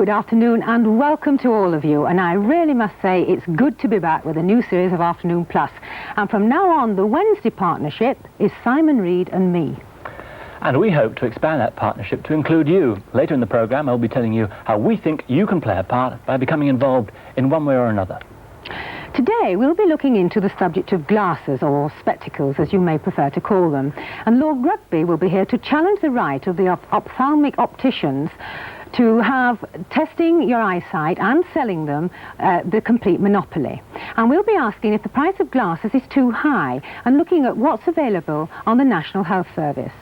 good afternoon and welcome to all of you. And I really must say it's good to be back with a new series of Afternoon Plus. And from now on, the Wednesday partnership is Simon Reed and me. And we hope to expand that partnership to include you. Later in the programme, I'll be telling you how we think you can play a part by becoming involved in one way or another. Today we'll be looking into the subject of glasses, or spectacles as you may prefer to call them. And Lord Rugby will be here to challenge the right of the ophthalmic opticians to have testing your eyesight and selling them the complete monopoly. And we'll be asking if the price of glasses is too high and looking at what's available on the National Health Service.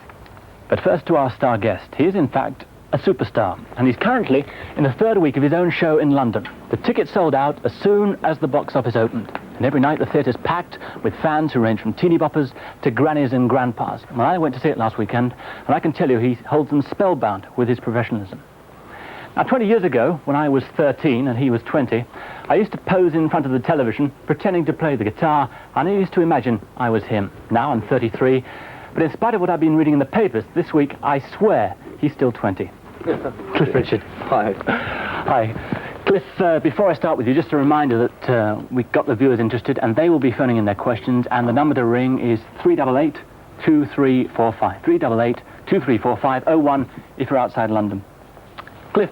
But first to our star guest. He is in fact a superstar, and he's currently in the third week of his own show in London. The tickets sold out as soon as the box office opened, and every night the theatre's packed with fans who range from teeny boppers to grannies and grandpas. Well, I went to see it last weekend, and I can tell you he holds them spellbound with his professionalism. Now, 20 years ago, when I was 13 and he was 20, I used to pose in front of the television pretending to play the guitar, and I used to imagine I was him. Now I'm 33, but in spite of what I've been reading in the papers this week, I swear he's still 20. Cliff Richard. Hi. Hi. Cliff, before I start with you, just a reminder that we've got the viewers interested, and they will be phoning in their questions, and the number to ring is 388-2345. 388-2345, 01 if you're outside London. Cliff,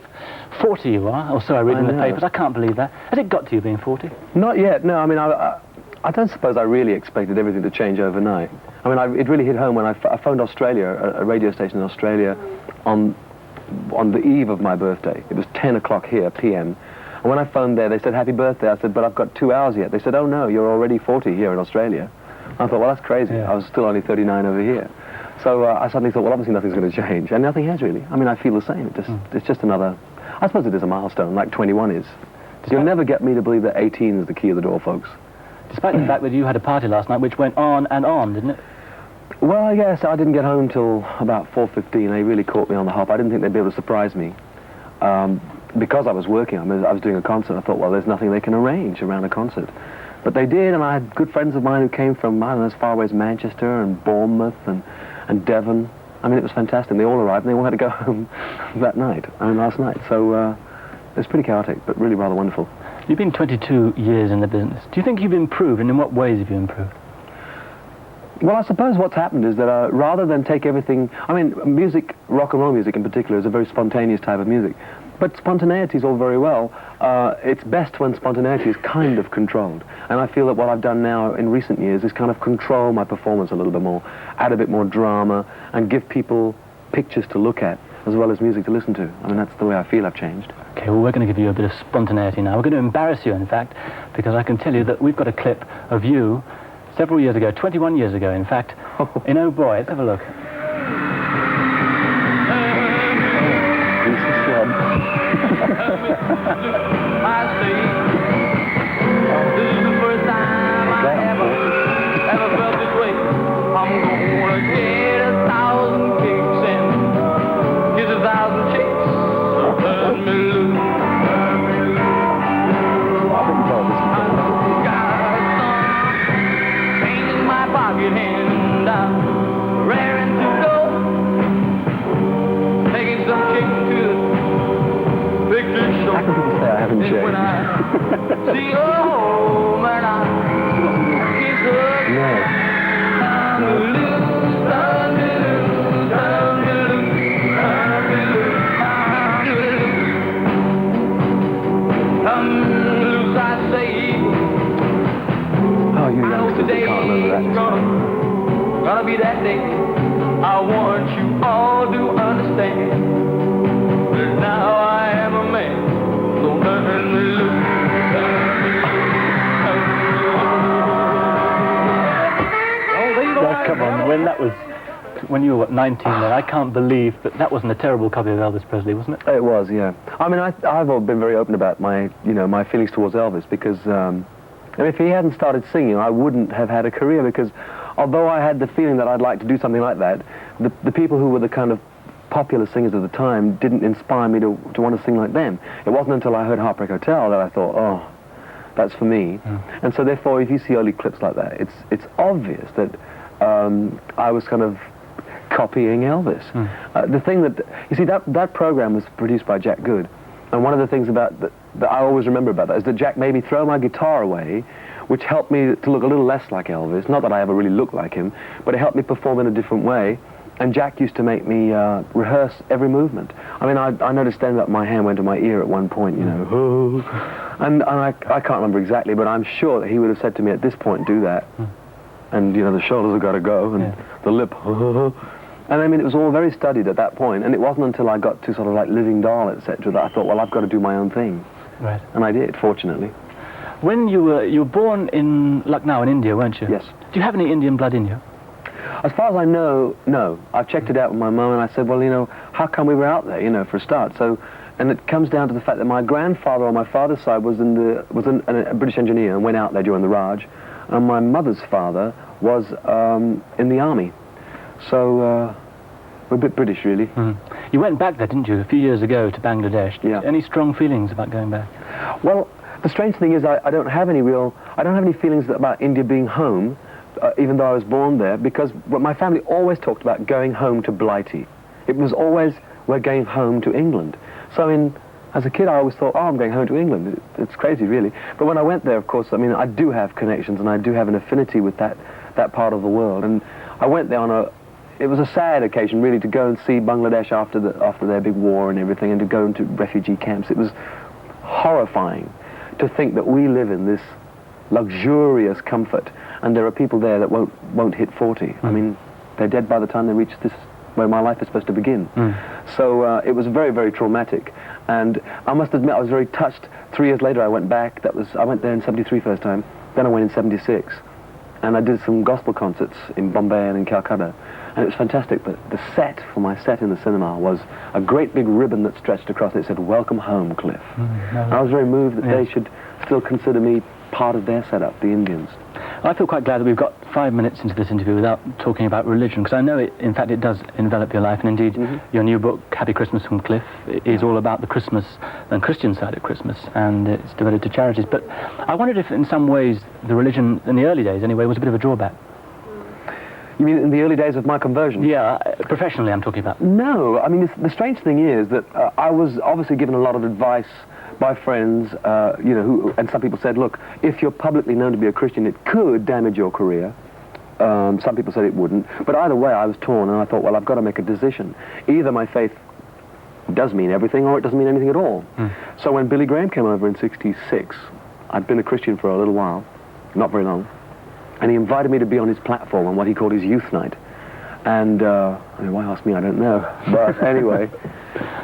40 you are, or so I read in the papers. I can't believe that. Has it got to you being 40? Not yet, no. I mean, I don't suppose I really expected everything to change overnight. I mean, it really hit home when I phoned Australia, a radio station in Australia, on the eve of my birthday. It was 10 o'clock here, PM. And when I phoned there, they said, happy birthday. I said, but I've got 2 hours yet. They said, oh no, you're already 40 here in Australia. I thought, well, that's crazy. Yeah. I was still only 39 over here. So I suddenly thought, well, obviously nothing's going to change. And nothing has, really. I mean, I feel the same. It's just another... I suppose it is a milestone, like 21 is. You'll never get me to believe that 18 is the key of the door, folks. Despite the fact that you had a party last night which went on and on, didn't it? Well, yes, I didn't get home till about 4:15. They really caught me on the hop. I didn't think they'd be able to surprise me. Because I was working, I was doing a concert. I thought, well, there's nothing they can arrange around a concert. But they did, and I had good friends of mine who came from, I don't know, as far away as Manchester and Bournemouth and Devon. I mean, it was fantastic. They all arrived, and they all had to go home that night, last night. So it was pretty chaotic, but really rather wonderful. You've been 22 years in the business. Do you think you've improved, and in what ways have you improved? Well, I suppose what's happened is that rather than take everything... I mean, music, rock and roll music in particular, is a very spontaneous type of music. But spontaneity is all very well. It's best when spontaneity is kind of controlled. And I feel that what I've done now in recent years is kind of control my performance a little bit more, add a bit more drama, and give people pictures to look at, as well as music to listen to. I mean, that's the way I feel I've changed. Okay, well, we're going to give you a bit of spontaneity now. We're going to embarrass you, in fact, because I can tell you that we've got a clip of you several years ago, 21 years ago, in fact, in Oh Boy. Let's have a look. This is the first time I ever felt this way. I'm gonna get 1,000 kicks and kiss 1,000 chicks. So turn me loose. I got some change in my pocket and I'm raring to go. Taking some chicks to the picture show. How can people say I haven't changed? When I see home and I kiss her. No. Oh, you youngsters can't remember that. Gonna be that day. I want you all to understand that now I am a man. So turn me loose. Oh, come on, when you were, what, 19 then, I can't believe that wasn't a terrible copy of Elvis Presley, wasn't it? It was, yeah. I mean, I've been very open about my feelings towards Elvis, because if he hadn't started singing, I wouldn't have had a career, because although I had the feeling that I'd like to do something like that, the people who were the kind of popular singers at the time didn't inspire me to want to sing like them. It wasn't until I heard Heartbreak Hotel that I thought, oh, that's for me. And so therefore, if you see early clips like that, it's obvious that I was kind of copying Elvis. The thing that, you see, that program was produced by Jack Good, And one of the things that I always remember about that is that Jack made me throw my guitar away, which helped me to look a little less like Elvis. Not that I ever really looked like him, but it helped me perform in a different way. And Jack used to make me rehearse every movement. I mean, I noticed standing up, my hand went to my ear at one point, you know. And I can't remember exactly, but I'm sure that he would have said to me at this point, do that. And, you know, the shoulders have got to go, and the lip, And I mean, it was all very studied at that point, and it wasn't until I got to sort of like Living Doll, etc., that I thought, well, I've got to do my own thing. Right. And I did, fortunately. When you were born in Lucknow in India, weren't you? Yes. Do you have any Indian blood in you? As far as I know, no. I checked it out with my mum, and I said, well, you know, how come we were out there, you know, for a start? So, and it comes down to the fact that my grandfather on my father's side was a British engineer and went out there during the Raj, and my mother's father was in the army. So we're a bit British, really. Mm-hmm. You went back there, didn't you, a few years ago to Bangladesh? Yeah. Any strong feelings about going back? Well, the strange thing is I don't have any feelings about India being home, even though I was born there, because my family always talked about going home to Blighty. It was always, we're going home to England. So as a kid, I always thought, oh, I'm going home to England. It's crazy, really. But when I went there, of course, I mean, I do have connections, and I do have an affinity with that part of the world. And I went there it was a sad occasion, really, to go and see Bangladesh after their big war and everything, and to go into refugee camps. It was horrifying to think that we live in this luxurious comfort, and there are people there that won't hit 40. I mean, they're dead by the time they reach this, where my life is supposed to begin. So it was very, very traumatic. And I must admit, I was very touched. 3 years later, I went back. I went there in '73 first time. Then I went in '76. And I did some gospel concerts in Bombay and in Calcutta. And it was fantastic, but the set for my set in the cinema was a great big ribbon that stretched across and it said, "Welcome home, Cliff." And I was very moved that they should still consider me part of their setup, the Indians. I feel quite glad that we've got 5 minutes into this interview without talking about religion, because I know, in fact, it does envelop your life, and indeed, your new book, Happy Christmas from Cliff, is all about the Christmas and Christian side of Christmas, and it's devoted to charities. But I wondered if, in some ways, the religion, in the early days anyway, was a bit of a drawback. You mean in the early days of my conversion? Yeah, professionally I'm talking about. No, I mean, the strange thing is that I was obviously given a lot of advice by friends, you know, and some people said, look, if you're publicly known to be a Christian, it could damage your career. Some people said it wouldn't. But either way, I was torn, and I thought, well, I've got to make a decision. Either my faith does mean everything, or it doesn't mean anything at all. So when Billy Graham came over in '66, I'd been a Christian for a little while, not very long, and he invited me to be on his platform on what he called his youth night. And I mean, why ask me, I don't know. But anyway,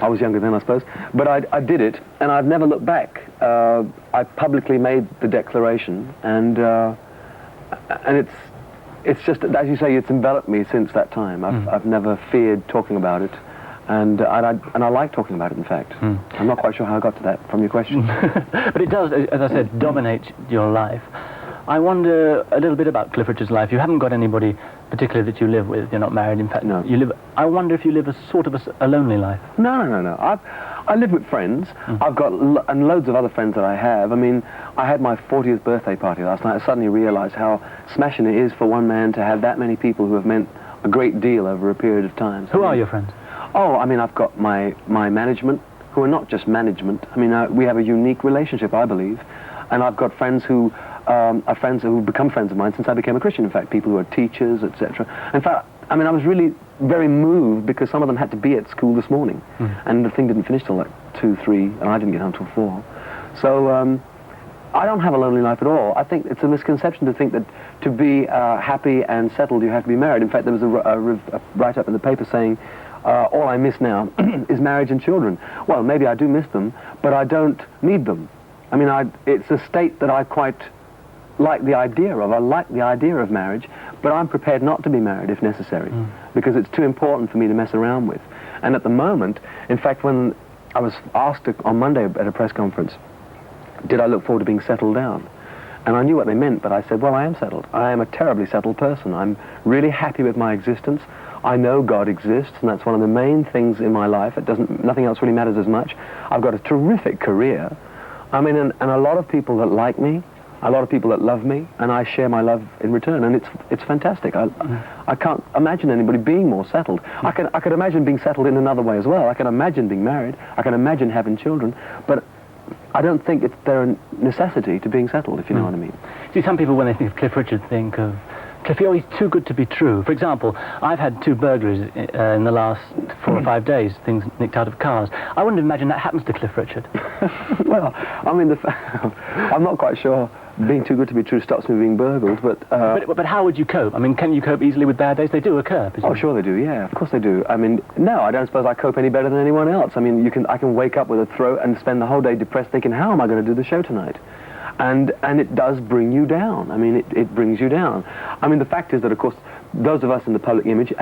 I was younger then, I suppose. But I did it, and I've never looked back. I publicly made the declaration, and it's just, as you say, it's enveloped me since that time. I've never feared talking about it, and I like talking about it, in fact. I'm not quite sure how I got to that from your question. But it does, as I said, dominate your life. I wonder a little bit about Cliff Richard's life. You haven't got anybody particularly that you live with. You're not married, in fact. No. I wonder if you live a sort of a lonely life. No. I live with friends. I've got and loads of other friends that I have. I mean, I had my 40th birthday party last night. I suddenly realized how smashing it is for one man to have that many people who have meant a great deal over a period of time. Who are your friends? Oh, I mean, I've got my management, who are not just management. I mean, we have a unique relationship, I believe. And I've got friends who are friends who have become friends of mine since I became a Christian. In fact, people who are teachers, etc. In fact, I mean, I was really very moved because some of them had to be at school this morning, and the thing didn't finish till like 2, 3, and I didn't get home till 4. So I don't have a lonely life at all. I think it's a misconception to think that to be happy and settled you have to be married. In fact, there was a write-up in the paper saying, all I miss now is marriage and children. Well, maybe I do miss them, but I don't need them. I mean, it's a state that I quite like the idea of. I like the idea of marriage, but I'm prepared not to be married if necessary, because it's too important for me to mess around with. And at the moment, in fact, when I was asked on Monday at a press conference, did I look forward to being settled down? And I knew what they meant, but I said, well, I am settled. I am a terribly settled person. I'm really happy with my existence. I know God exists, and that's one of the main things in my life. Nothing else really matters as much. I've got a terrific career. I mean, and a lot of people that like me, a lot of people that love me, and I share my love in return, and it's fantastic. I can't imagine anybody being more settled. I can imagine being settled in another way as well. I can imagine being married. I can imagine having children, but I don't think they're a necessity to being settled, if you know what I mean. See, some people, when they think of Cliff Richard, think of Cliffy, oh, he's too good to be true. For example, I've had 2 burglaries in the last 4 or 5 days, things nicked out of cars. I wouldn't imagine that happens to Cliff Richard. Well, I mean, I'm not quite sure being too good to be true stops me being burgled, but... But how would you cope? I mean, can you cope easily with bad days? They do occur, presumably. Oh, sure they do, yeah, of course they do. I mean, no, I don't suppose I cope any better than anyone else. I mean, I can wake up with a throat and spend the whole day depressed thinking, how am I going to do the show tonight? And it does bring you down. I mean, it brings you down. I mean, the fact is that, of course, those of us in the public image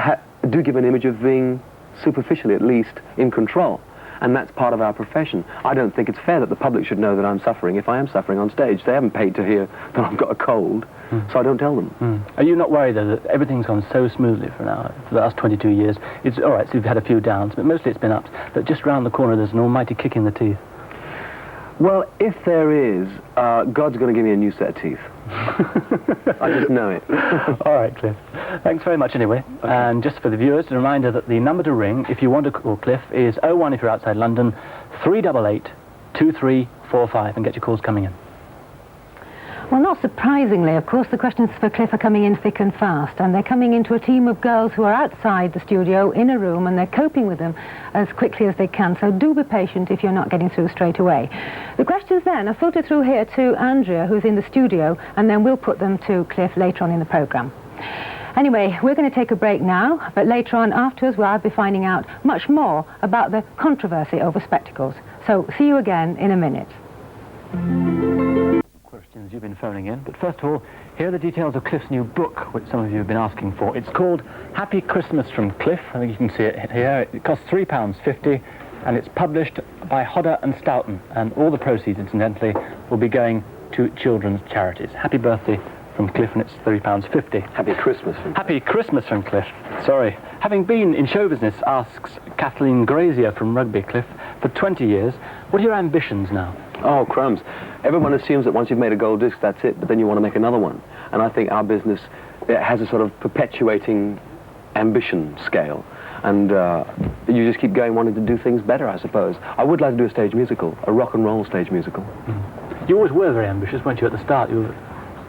do give an image of being, superficially at least, in control. And that's part of our profession. I don't think it's fair that the public should know that I'm suffering if I am suffering on stage. They haven't paid to hear that I've got a cold, so I don't tell them. Are you not worried, though, that everything's gone so smoothly for now, for the last 22 years? It's all right, so you've had a few downs, but mostly it's been ups. But just round the corner, there's an almighty kick in the teeth. Well, if there is, God's going to give me a new set of teeth. I just know it. All right, Cliff. Thanks very much anyway. Okay. And just for the viewers, a reminder that the number to ring, if you want to call Cliff, is 01 if you're outside London, 388 2345, and get your calls coming in. Well, not surprisingly, of course, the questions for Cliff are coming in thick and fast, and they're coming into a team of girls who are outside the studio in a room, and they're coping with them as quickly as they can, so do be patient if you're not getting through straight away. The questions then are filtered through here to Andrea, who's in the studio, and then we'll put them to Cliff later on in the programme. Anyway, we're going to take a break now, but later on afterwards, well, I'll be finding out much more about the controversy over spectacles. So see you again in a minute. Questions you've been phoning in, but first of all, here are the details of Cliff's new book, which some of you have been asking for. It's called Happy Christmas from Cliff. I think you can see it here. It costs £3.50, and it's published by Hodder and Stoughton, and all the proceeds, incidentally, will be going to children's charities. Happy birthday from Cliff, and it's £3.50. Happy Christmas from Cliff. Happy Christmas from Cliff. Sorry. Having been in show business, asks Kathleen Grazier from Rugby, Cliff, for 20 years, what are your ambitions now? Oh, crumbs. Everyone assumes that once you've made a gold disc, that's it, but then you want to make another one. And I think our business, it has a sort of perpetuating ambition scale. And you just keep going wanting to do things better, I suppose. I would like to do a stage musical, a rock and roll stage musical. You always were very ambitious, weren't you, at the start?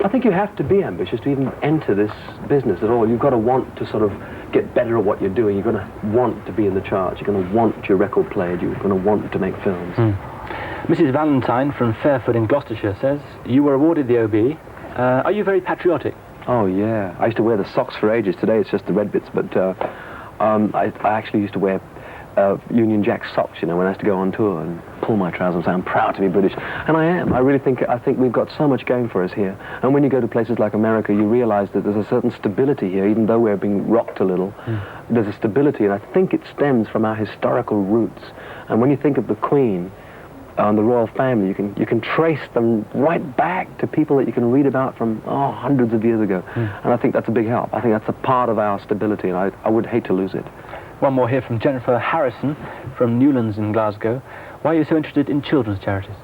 I think you have to be ambitious to even enter this business at all. You've got to want to sort of get better at what you're doing. You're going to want to be in the charts. You're going to want your record played. You're going to want to make films. Mrs. Valentine from Fairford in Gloucestershire says, you were awarded the OB. Are you very patriotic? Oh, yeah. I used to wear the socks for ages. Today it's just the red bits, but I actually used to wear Union Jack socks, you know, when I used to go on tour and pull my trousers and say, I'm proud to be British. And I am. I think we've got so much going for us here. And when you go to places like America, you realize that there's a certain stability here, even though we're being rocked a little. There's a stability, and I think it stems from our historical roots. And when you think of the Queen and the royal family, you can trace them right back to people that you can read about from hundreds of years ago. And I think that's a big help. I think that's a part of our stability, and I would hate to lose it. One more here from Jennifer Harrison from Newlands in Glasgow. Why are you so interested in children's charities?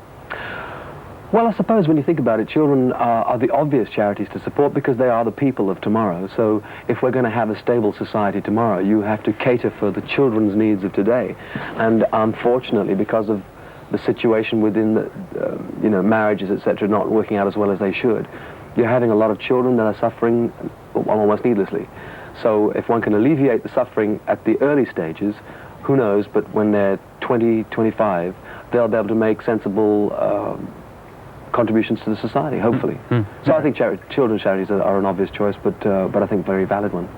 Well, I suppose when you think about it, children are the obvious charities to support because they are the people of tomorrow. So if we're going to have a stable society tomorrow, you have to cater for the children's needs of today. And unfortunately, because of the situation within the, marriages, etc., not working out as well as they should, you're having a lot of children that are suffering almost needlessly. So if one can alleviate the suffering at the early stages, who knows, but when they're 20, 25, they'll be able to make sensible contributions to the society, hopefully. So I think children's charities are an obvious choice, but I think a very valid one.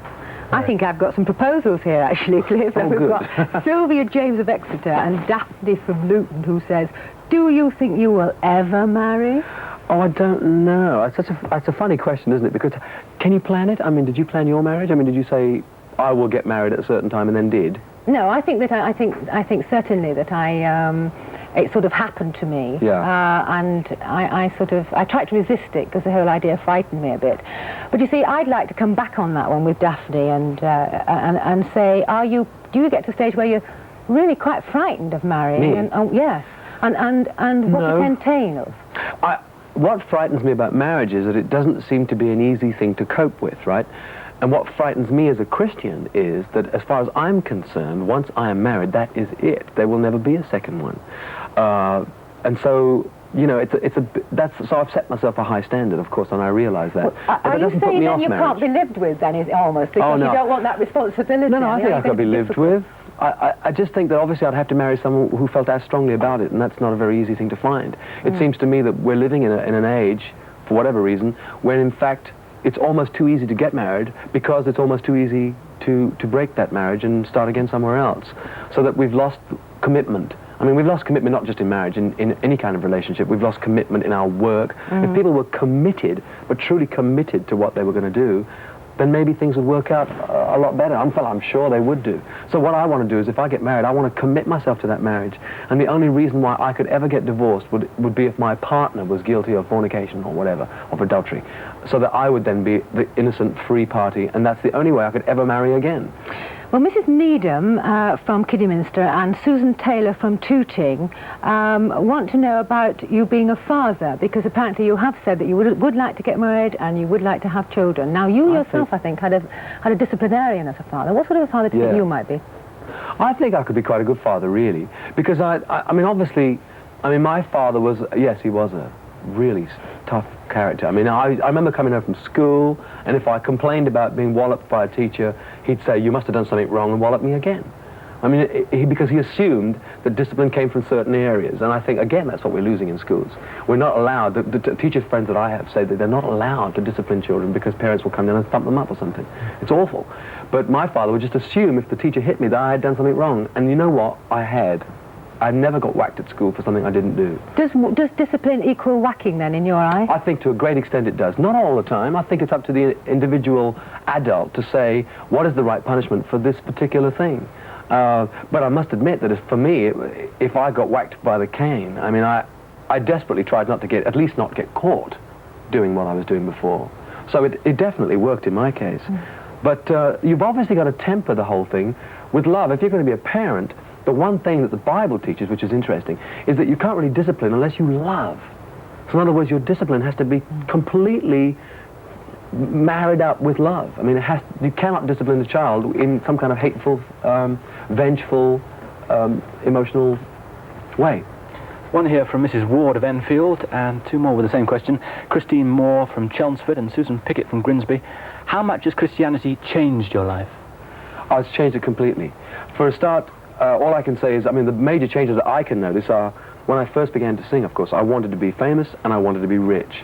I think I've got some proposals here, actually, Cliff. Oh, We've good. got Sylvia James of Exeter and Daphne from Luton, who says, do you think you will ever marry? Oh, I don't know. It's a funny question, isn't it? Because can you plan it? I mean, did you plan your marriage? I mean, did you say, I will get married at a certain time and then did? No, I think that I think certainly that it sort of happened to me. Yeah. And I tried to resist it because the whole idea frightened me a bit. But you see, I'd like to come back on that one with Daphne and say, do you get to a stage where you're really quite frightened of marrying? Me? And yes. And what No. it entails. what frightens me about marriage is that it doesn't seem to be an easy thing to cope with, right? And what frightens me as a Christian is that, as far as I'm concerned, once I am married, that is it. There will never be a second one. And so, you know, so I've set myself a high standard, of course, and I realise that. Well, are you saying that you can't be lived with, then, almost, because you don't want that responsibility? No, I think I could be lived with. I just think that obviously I'd have to marry someone who felt as strongly about it, and that's not a very easy thing to find. It seems to me that we're living in an age, for whatever reason, when in fact it's almost too easy to get married because it's almost too easy to break that marriage and start again somewhere else. So that we've lost commitment. I mean, we've lost commitment not just in marriage, in any kind of relationship. We've lost commitment in our work. If people were committed, but truly committed to what they were going to do, then maybe things would work out a lot better. I'm sure they would do. So what I want to do is, if I get married, I want to commit myself to that marriage. And the only reason why I could ever get divorced would be if my partner was guilty of fornication or whatever, of adultery. So that I would then be the innocent, free party, and that's the only way I could ever marry again. Well, Mrs. Needham from Kidderminster and Susan Taylor from Tooting want to know about you being a father, because apparently you have said that you would like to get married and you would like to have children. Now, you yourself, I think, had a disciplinarian as a father. What sort of a father do you think you might be? I think I could be quite a good father, really, because I mean, obviously, my father was, yes, he was a really tough character. I mean, I remember coming home from school, and if I complained about being walloped by a teacher, he'd say, "You must have done something wrong," and wallop me again. I mean, because he assumed that discipline came from certain areas, and I think, again, that's what we're losing in schools. We're not allowed, the teacher friends that I have say that they're not allowed to discipline children because parents will come down and thump them up or something. It's awful. But my father would just assume if the teacher hit me that I had done something wrong, and you know what? I never got whacked at school for something I didn't do. Does discipline equal whacking, then, in your eye? I think to a great extent it does. Not all the time. I think it's up to the individual adult to say what is the right punishment for this particular thing. But I must admit that for me, if I got whacked by the cane, I mean, I desperately tried at least not get caught doing what I was doing before. So it definitely worked in my case. But you've obviously got to temper the whole thing with love. If you're going to be a parent, the one thing that the Bible teaches, which is interesting, is that you can't really discipline unless you love. So in other words, your discipline has to be completely married up with love. I mean, you cannot discipline a child in some kind of hateful, vengeful, emotional way. One here from Mrs. Ward of Enfield, and two more with the same question. Christine Moore from Chelmsford and Susan Pickett from Grimsby. How much has Christianity changed your life? Oh, it's changed it completely. For a start, all I can say is, I mean, the major changes that I can notice are, when I first began to sing, of course, I wanted to be famous and I wanted to be rich.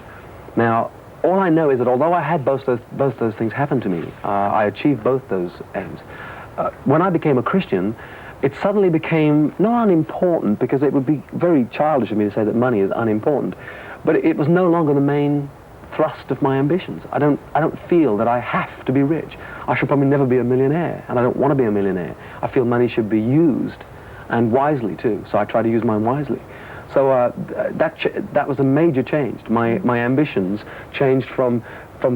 Now, all I know is that although I had both those things happen to me, I achieved both those aims. When I became a Christian, it suddenly became not unimportant, because it would be very childish of me to say that money is unimportant, but it was no longer the main thrust of my ambitions. I don't feel that I have to be rich. I should probably never be a millionaire, and I don't want to be a millionaire. I feel money should be used, and wisely too, so I try to use mine wisely. So that was a major change. My ambitions changed from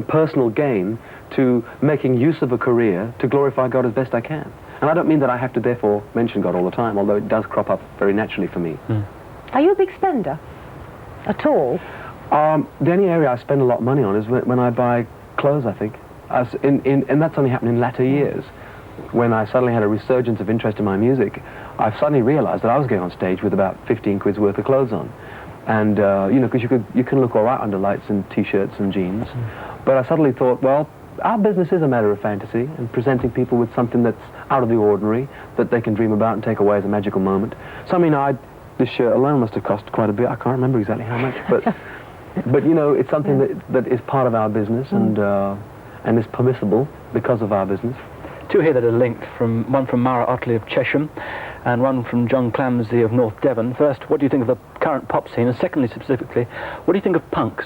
personal gain to making use of a career to glorify God as best I can. And I don't mean that I have to therefore mention God all the time, although it does crop up very naturally for me. Are you a big spender at all? The only area I spend a lot of money on is when I buy clothes, I think. And that's only happened in latter years. When I suddenly had a resurgence of interest in my music, I suddenly realized that I was going on stage with about 15 quid's worth of clothes on. And, you know, because you can look all right under lights and T-shirts and jeans. But I suddenly thought, well, our business is a matter of fantasy and presenting people with something that's out of the ordinary, that they can dream about and take away as a magical moment. So, I mean, this shirt alone must have cost quite a bit. I can't remember exactly how much, but you know, it's something that is part of our business and is permissible because of our business. Two here that are linked, one from Mara Otley of Chesham and one from John Clamsey of North Devon. First, what do you think of the current pop scene? And secondly, specifically, what do you think of punks?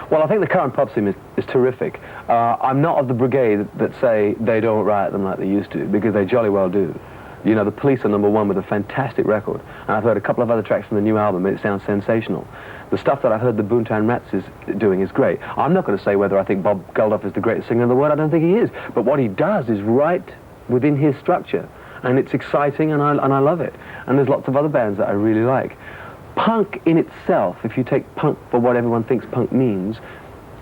Well, I think the current pop scene is terrific. I'm not of the brigade that say they don't write them like they used to, because they jolly well do. You know, the Police are #1 with a fantastic record, and I've heard a couple of other tracks from the new album, and it sounds sensational. The stuff that I've heard the Boomtown Rats is doing is great. I'm not going to say whether I think Bob Geldof is the greatest singer in the world. I don't think he is. But what he does is right within his structure, and it's exciting, and I love it. And there's lots of other bands that I really like. punk in itself, if you take punk for what everyone thinks punk means,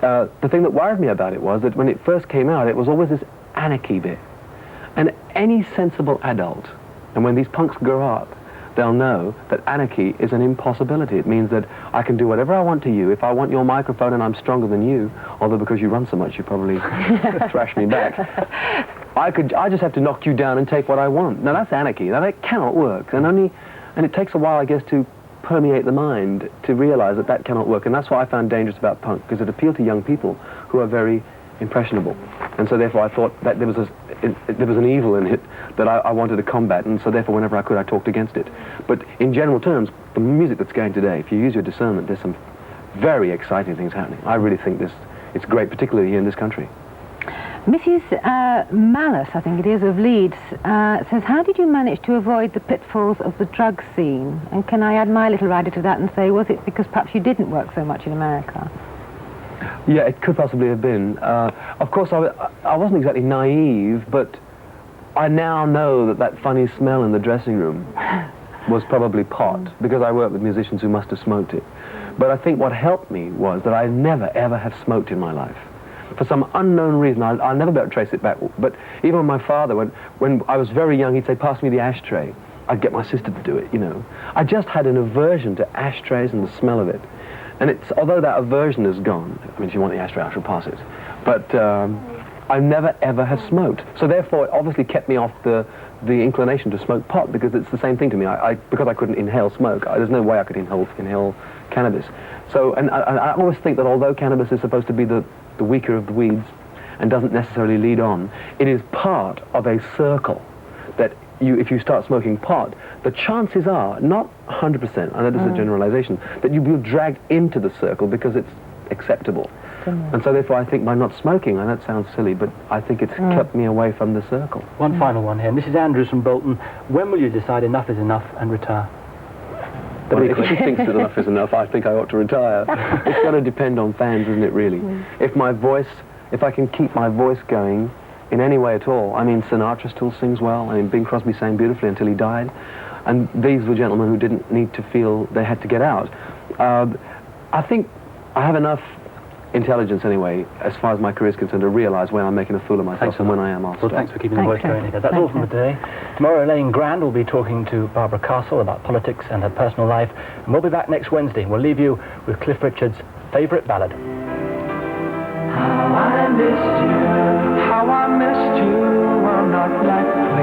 the thing that worried me about it was that when it first came out, it was always this anarchy bit. And any sensible adult, and when these punks grow up, they'll know that anarchy is an impossibility. It means that I can do whatever I want to you. If I want your microphone and I'm stronger than you, although because you run so much, you probably thrash me back, I just have to knock you down and take what I want. Now that's anarchy. Now that cannot work. And it takes a while, I guess, to permeate the mind to realize that that cannot work. And that's what I found dangerous about punk, because it appealed to young people who are very impressionable. And so therefore I thought that there was an evil in it that I wanted to combat, and so therefore whenever I could I talked against it. But in general terms, the music that's going today, if you use your discernment, there's some very exciting things happening. I really think it's great, particularly here in this country. Mrs. Malice, I think it is, of Leeds, says, how did you manage to avoid the pitfalls of the drug scene? And can I add my little rider to that and say, was it because perhaps you didn't work so much in America? Yeah, it could possibly have been. Of course, I wasn't exactly naive, but I now know that funny smell in the dressing room was probably pot, because I worked with musicians who must have smoked it. But I think what helped me was that I never, ever have smoked in my life. For some unknown reason, I'll never be able to trace it back, but even my father, when I was very young, he'd say, pass me the ashtray. I'd get my sister to do it, you know. I just had an aversion to ashtrays and the smell of it. And although that aversion is gone, I mean, if you want the ashtray, I shall pass it. But I never, ever have smoked. So therefore, it obviously kept me off the inclination to smoke pot, because it's the same thing to me. Because I couldn't inhale smoke, there's no way I could inhale cannabis. So, and I always think that although cannabis is supposed to be the weaker of the weeds and doesn't necessarily lead on, it is part of a circle that if you start smoking pot, the chances are, not 100%, I know this is a generalization, that you'll be dragged into the circle because it's acceptable. And so therefore I think by not smoking, and that sounds silly, but I think it's kept me away from the circle. One final one here. Mrs. Andrews from Bolton, when will you decide enough is enough and retire? Well, if she thinks that enough is enough, I think I ought to retire. It's got to depend on fans, isn't it, really? If I can keep my voice going in any way at all. I mean, Sinatra still sings well. I mean, Bing Crosby sang beautifully until he died. And these were gentlemen who didn't need to feel they had to get out. I think I have enough intelligence, anyway, as far as my career is concerned, to realize when I'm making a fool of myself and when I am off. Well, thanks for keeping the voice going. That's all from today. Tomorrow, Elaine Grand will be talking to Barbara Castle about politics and her personal life. And we'll be back next Wednesday. We'll leave you with Cliff Richard's favourite ballad. How I missed you, I'm not like